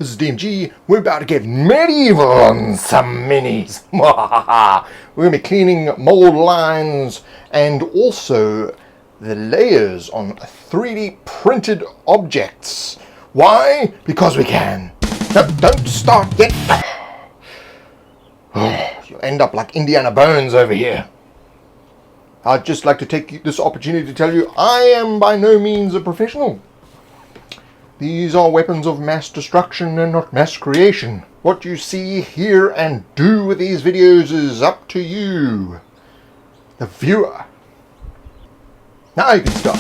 This is DMG. We're about to get medieval on some minis. We're going to be cleaning mold lines and also the layers on 3D printed objects. Why? Because we can. No, don't start yet. You'll end up like Indiana Bones over here. I'd just like to take this opportunity to tell you I am by no means a professional. These are weapons of mass destruction and not mass creation. What you see, hear, and do with these videos is up to you, the viewer. Now you can start.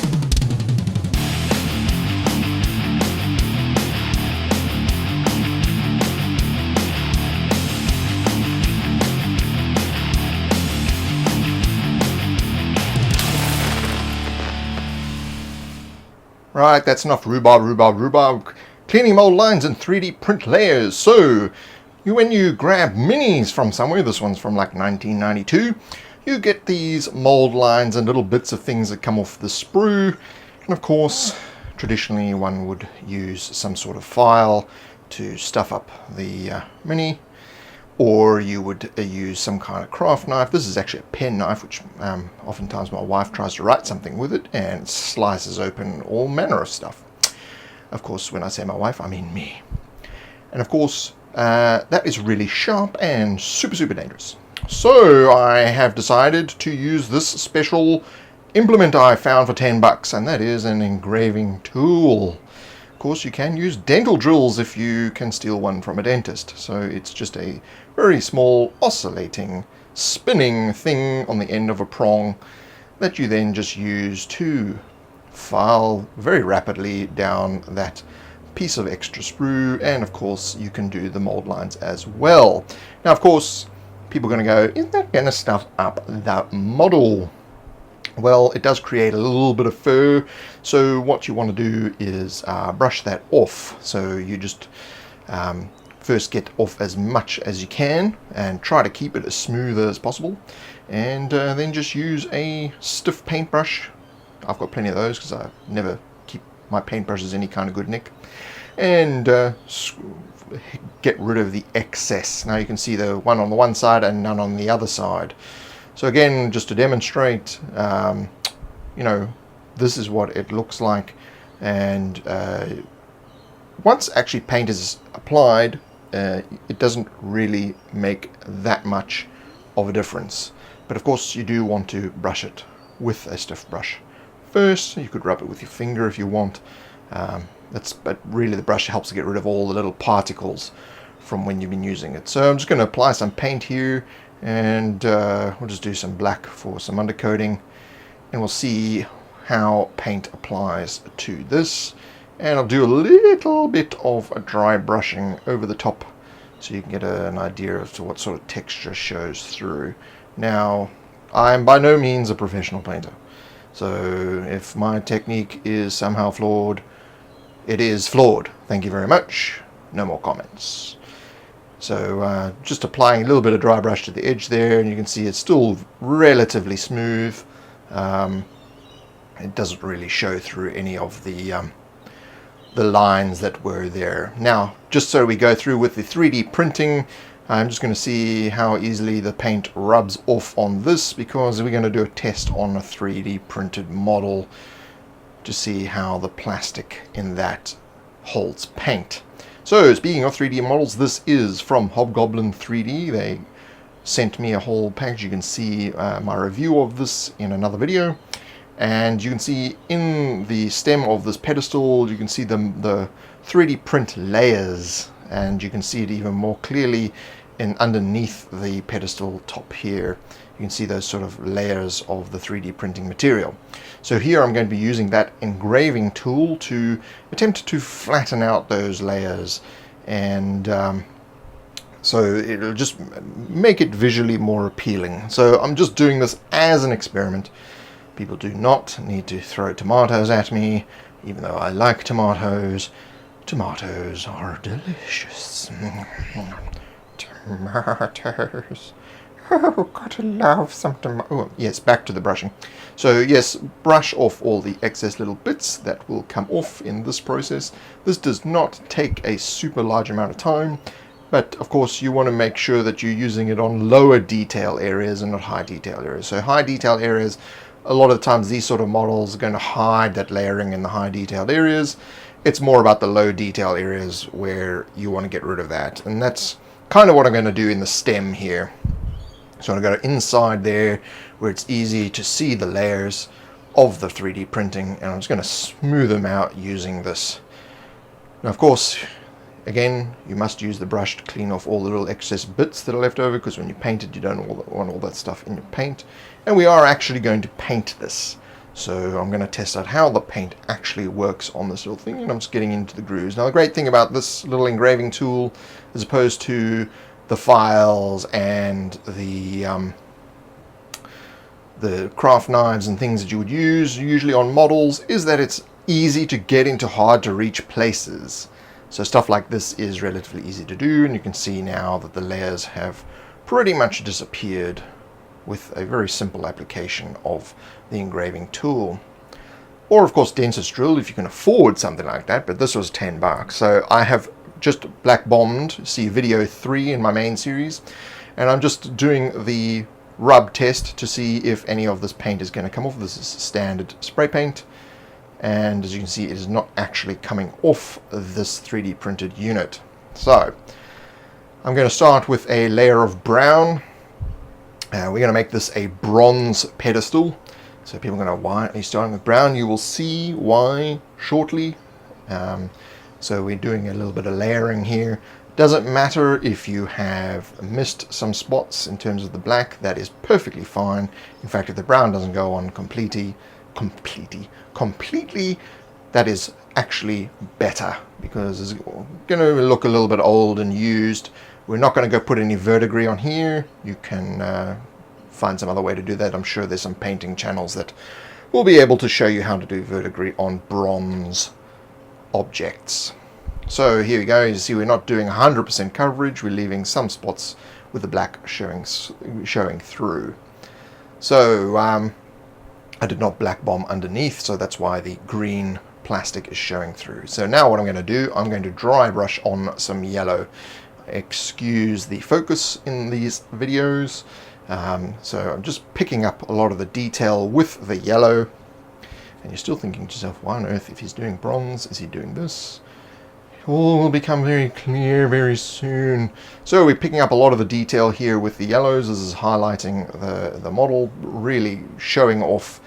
Right, that's enough rhubarb. Cleaning mold lines and 3D print layers. So, when you grab minis from somewhere, this one's from like 1992, you get these mold lines and little bits of things that come off the sprue. And of course, traditionally one would use some sort of file to stuff up the mini. Or you would use some kind of craft knife. This is actually a pen knife, which oftentimes my wife tries to write something with it and slices open all manner of stuff. Of course, when I say my wife, I mean me. And of course, that is really sharp and super dangerous. So I have decided to use this special implement I found for $10, and that is an engraving tool. Of course, you can use dental drills if you can steal one from a dentist. So it's just a very small oscillating spinning thing on the end of a prong that you then just use to file very rapidly down that piece of extra sprue. And of course you can do the mold lines as well. Now of course people are going to go, isn't that going to stuff up the model? Well, it does create a little bit of fur, so what you want to do is brush that off. So you just first get off as much as you can and try to keep it as smooth as possible, and then just use a stiff paintbrush. I've got plenty of those because I never keep my paintbrushes any kind of good nick, and get rid of the excess. Now you can see the one on the one side and none on the other side. So again, just to demonstrate, you know, this is what it looks like. And once actually paint is applied, it doesn't really make that much of a difference. But of course, you do want to brush it with a stiff brush first. You could rub it with your finger if you want. But really the brush helps to get rid of all the little particles from when you've been using it. So I'm just going to apply some paint here. And we'll just do some black for some undercoating, and we'll see how paint applies to this. And I'll do a little bit of a dry brushing over the top so you can get an idea of what sort of texture shows through. Now, I'm by no means a professional painter, so if my technique is somehow flawed, it is flawed. Thank you very much. No more comments. So just applying a little bit of dry brush to the edge there, and you can see it's still relatively smooth. It doesn't really show through any of the lines that were there. Now, just so we go through with the 3D printing, I'm just going to see how easily the paint rubs off on this, because we're going to do a test on a 3D printed model to see how the plastic in that holds paint. So, speaking of 3D models, this is from Hobgoblin 3D. They sent me a whole package. You can see my review of this in another video. And you can see in the stem of this pedestal, you can see the 3D print layers. And you can see it even more clearly underneath the pedestal top here. You can see those sort of layers of the 3D printing material. So here I'm going to be using that engraving tool to attempt to flatten out those layers, and so it'll just make it visually more appealing. So I'm just doing this as an experiment. People do not need to throw tomatoes at me, even though I like tomatoes. Tomatoes are delicious. Tomatoes Oh, gotta love something. Oh, yes, back to the brushing. So yes, brush off all the excess little bits that will come off in this process. This does not take a super large amount of time, but of course you want to make sure that you're using it on lower detail areas and not high detail areas. So high detail areas, a lot of the times these sort of models are going to hide that layering in the high detailed areas. It's more about the low detail areas where you want to get rid of that. And that's kind of what I'm going to do in the stem here. So I'm going to go inside there where it's easy to see the layers of the 3D printing, and I'm just going to smooth them out using this. Now, of course, again, you must use the brush to clean off all the little excess bits that are left over, because when you paint it, you don't want all that stuff in your paint. And we are actually going to paint this. So I'm going to test out how the paint actually works on this little thing, and I'm just getting into the grooves. Now, the great thing about this little engraving tool, as opposed to the files and the craft knives and things that you would use usually on models, is that it's easy to get into hard to reach places. So stuff like this is relatively easy to do, and you can see now that the layers have pretty much disappeared with a very simple application of the engraving tool. Or of course dentist drill if you can afford something like that, but this was $10. So I have just black bombed, see video 3 in my main series, and I'm just doing the rub test to see if any of this paint is going to come off. This is standard spray paint, and as you can see, it is not actually coming off this 3D printed unit. So I'm going to start with a layer of brown. We're going to make this a bronze pedestal. So people are going to, why are you starting with brown? You will see why shortly. So we're doing a little bit of layering here. Doesn't matter if you have missed some spots in terms of the black, that is perfectly fine. In fact, if the brown doesn't go on completely, that is actually better, because it's going to look a little bit old and used. We're not going to go put any verdigris on here. You can find some other way to do that. I'm sure there's some painting channels that will be able to show you how to do verdigris on bronze objects. So here we go. You see, we're not doing 100% coverage. We're leaving some spots with the black showing through. So I did not black bomb underneath, so that's why the green plastic is showing through. So now what I'm going to do, I'm going to dry brush on some yellow. Excuse the focus in these videos. So I'm just picking up a lot of the detail with the yellow. And you're still thinking to yourself, why on earth, if he's doing bronze, is he doing this? It all will become very clear very soon. So we're picking up a lot of the detail here with the yellows. This is highlighting the model, really showing off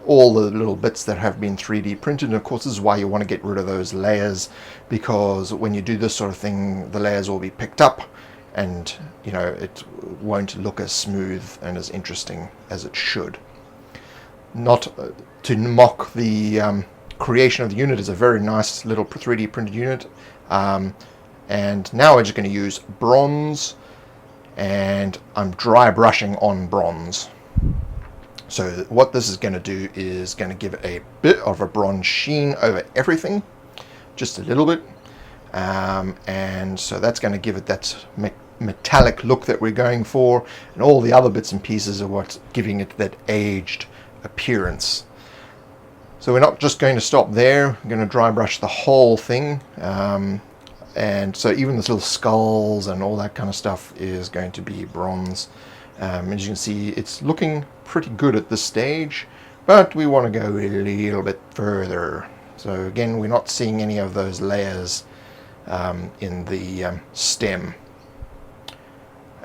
all the little bits that have been 3D printed. And of course, this is why you want to get rid of those layers, because when you do this sort of thing, the layers will be picked up, and you know, it won't look as smooth and as interesting as it should. Not to mock the creation of the unit. Is a very nice little 3D printed unit. And now we're just going to use bronze, and I'm dry brushing on bronze. So what this is going to do is going to give it a bit of a bronze sheen over everything, just a little bit. And so that's going to give it that metallic look that we're going for, and all the other bits and pieces are what's giving it that aged appearance. So we're not just going to stop there. We're going to dry brush the whole thing. And so even this little skulls and all that kind of stuff is going to be bronze. As you can see, it's looking pretty good at this stage, but we want to go a little bit further. So again, we're not seeing any of those layers in the stem.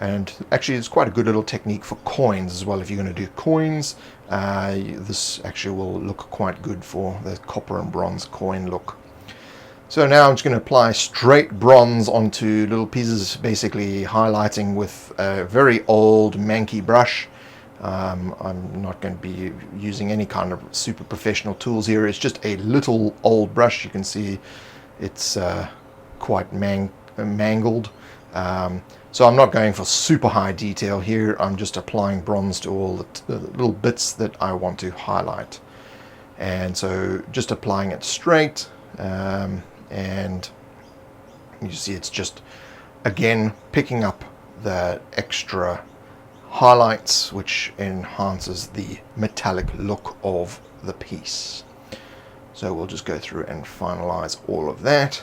And actually, it's quite a good little technique for coins as well. If you're going to do coins, this actually will look quite good for the copper and bronze coin look. So now I'm just going to apply straight bronze onto little pieces, basically highlighting with a very old manky brush. I'm not going to be using any kind of super professional tools here. It's just a little old brush. You can see it's quite mangled. So I'm not going for super high detail here. I'm just applying bronze to all the little bits that I want to highlight. And so just applying it straight. And you see it's just, again, picking up the extra highlights, which enhances the metallic look of the piece. So we'll just go through and finalize all of that,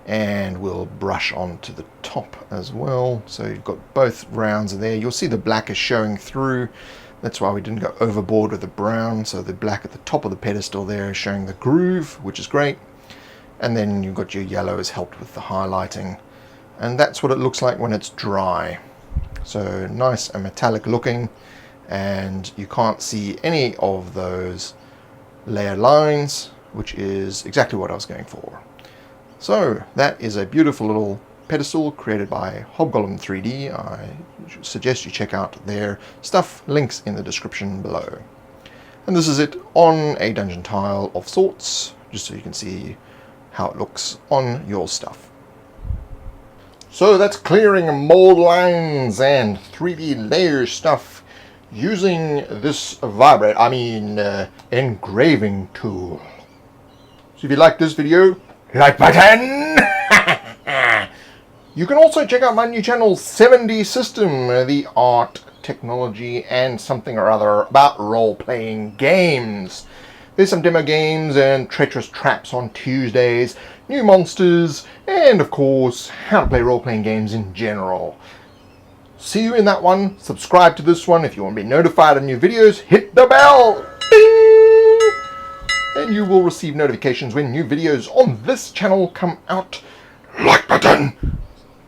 and we'll brush onto the top as well. So you've got both rounds there. You'll see the black is showing through. That's why we didn't go overboard with the brown. So the black at the top of the pedestal there is showing the groove, which is great. And then you've got your yellow has helped with the highlighting. And that's what it looks like when it's dry. So nice and metallic looking, and you can't see any of those layer lines, which is exactly what I was going for. So that is a beautiful little pedestal created by Hobgoblin 3D. I suggest you check out their stuff, links in the description below. And this is it on a dungeon tile of sorts, just so you can see how it looks on your stuff. So that's clearing mold lines and 3D layer stuff using this engraving tool. So if you like this video, like button! You can also check out my new channel, 7D System, the art, technology, and something or other about role-playing games. There's some demo games and treacherous traps on Tuesdays, new monsters, and of course, how to play role-playing games in general. See you in that one. Subscribe to this one if you want to be notified of new videos. Hit the bell! Ding! And you will receive notifications when new videos on this channel come out. Like button!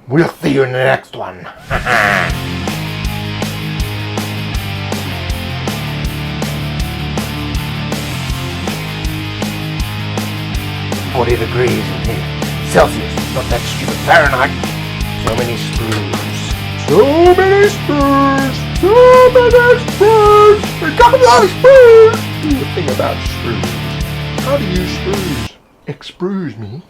We'll see you in the next one. 40 degrees in here. Celsius, not that stupid Fahrenheit. So many sprues. So many sprues. So many sprues. We got a lot of sprues. Do a thing about sprues. How do you sprues? Expruse me.